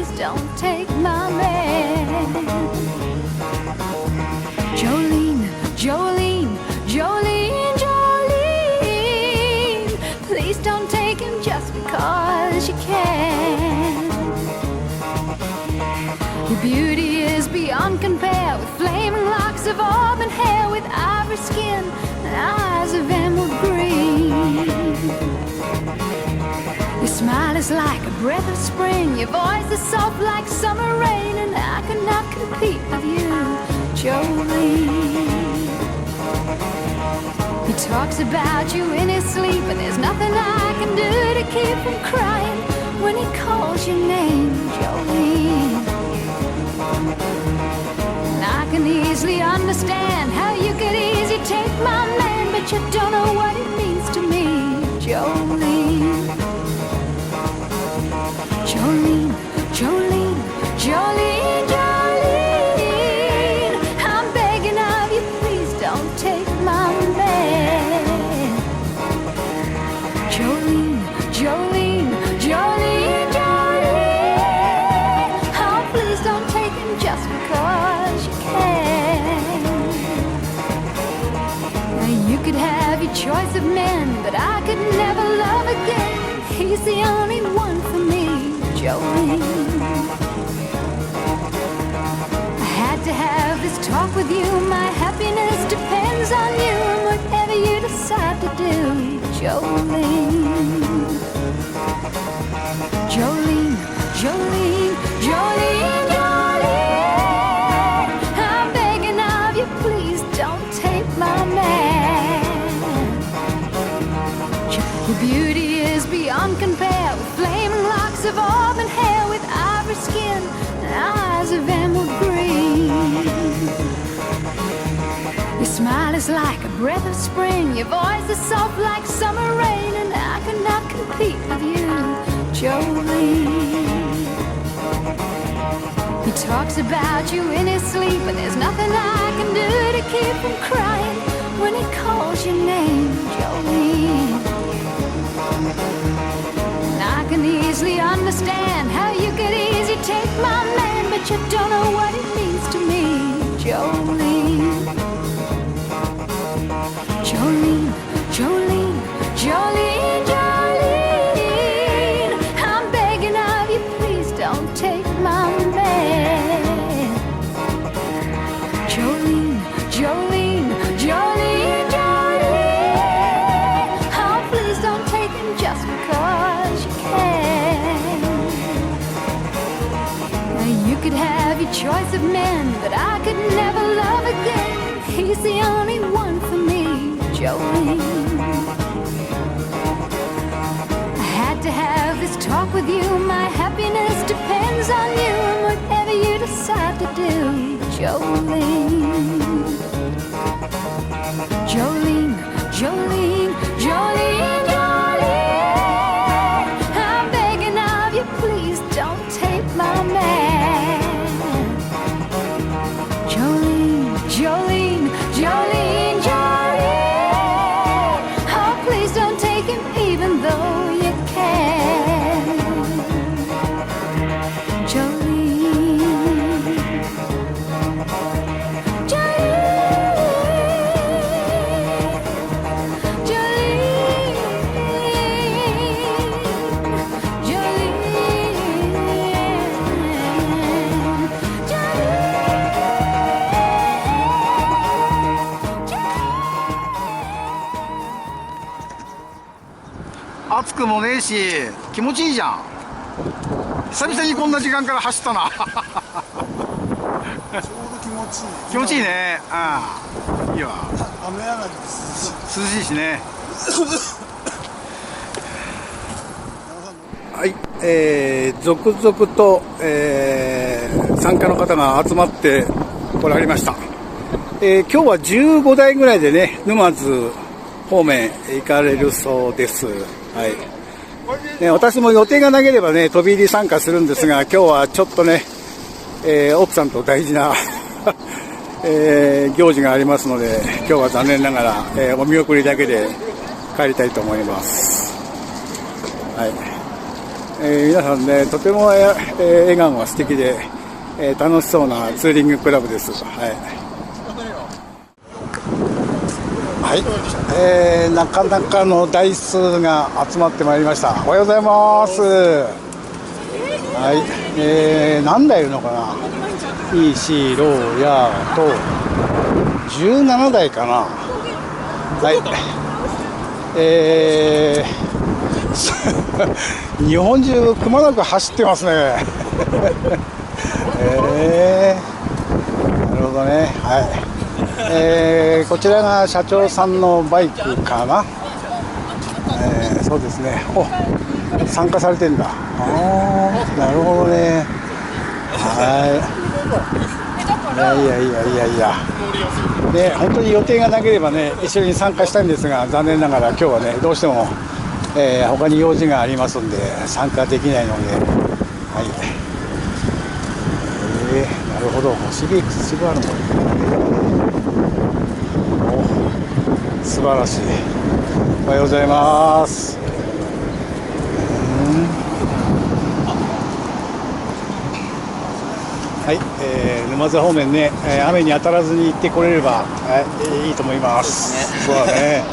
please don't take my man. Jolene, Jolene, Jolene, Jolene, please don't take him just because you can. Your beauty is beyond compare, with flaming locks of auburn hair, with ivory skin and eyes of emerald green. Your smile is like a breath of spring, your voice is soft like summer rain, and I could not compete with you, Jolene. He talks about you in his sleep, and there's nothing I can do to keep him crying when he calls your name, Jolene. And I can easily understand how you could easily take my man, but you don't know what it means to me, Jolene. Jolene, Jolene, Jolene, Jolene, I'm begging of you, please don't take my man. Jolene, Jolene, Jolene, Jolene, oh please don't take him just because you can. Now you could have your choice of men, but I could never love again. He's the only one for me, Jolene. I had to have this talk with you. My happiness depends on you, and whatever you decide to do, Jolene. Jolene, Jolene, Jolene, Jolene, I'm begging of you, please don't take my man. Your beauty is beyond compare, with flaming locks of auburn hair, with ivory skin and eyes of emerald green. Your smile is like a breath of spring, your voice is soft like summer rain, and I could not compete with you, Jolene. He talks about you in his sleep, and there's nothing I can do to keep him crying when he calls your name, Jolene. And I can easily understand how you could easily take my man, but you don't know what it means to me, Jolene. Jolene, Jolene, Jolene, Jolene, I'm begging of you, please don't take my man. Jolene, Jolene, Jolene, Jolene, oh please don't take him just because you can. Now you could have your choice of men, but I could never love again. He's the only one for me, Jolene. I had to have this talk with you. My happiness depends on you, and whatever you decide to do, Jolene. Jolene, Jolene, Jolene, Jolene, I'm begging of you, please don't take my man. Jolene, Jolene, Jolene, Jolene, oh please don't take him even though you can. Jolene,暑くもねえし気持ちいいじゃん。久々にこんな時間から走ったな。ちょうど気持ちいい。気持ちいいね。うん、いいわ。雨上がりで涼しいしね。はい、続々と、参加の方が集まってこられました。今日は15台ぐらいでね、沼津方面行かれるそうです。はい。ね、私も予定がなければね、飛び入り参加するんですが、今日はちょっとね、奥さんと大事な、行事がありますので、今日は残念ながら、お見送りだけで帰りたいと思います。はい。皆さんね、とても、笑顔が素敵で、楽しそうなツーリングクラブです。はい。はい、なかなかの台数が集まってまいりました。おはようございます。はい、何台いるのかな。EC、ローヤーと17台かな。はい。日本中くまなく走ってますね。なるほどね。はい。こちらが社長さんのバイクかな。そうですね。お、参加されてんだ。なるほどね。はい。いや。ね、本当に予定がなければね、一緒に参加したいんですが、残念ながら今日はね、どうしても、他に用事がありますんで、参加できないので、はい。なるほど、シビックスシブアルも、素晴らしい。おはようございます。はい、沼津方面ね、雨に当たらずに行ってこれれば、いいと思います。そうだね。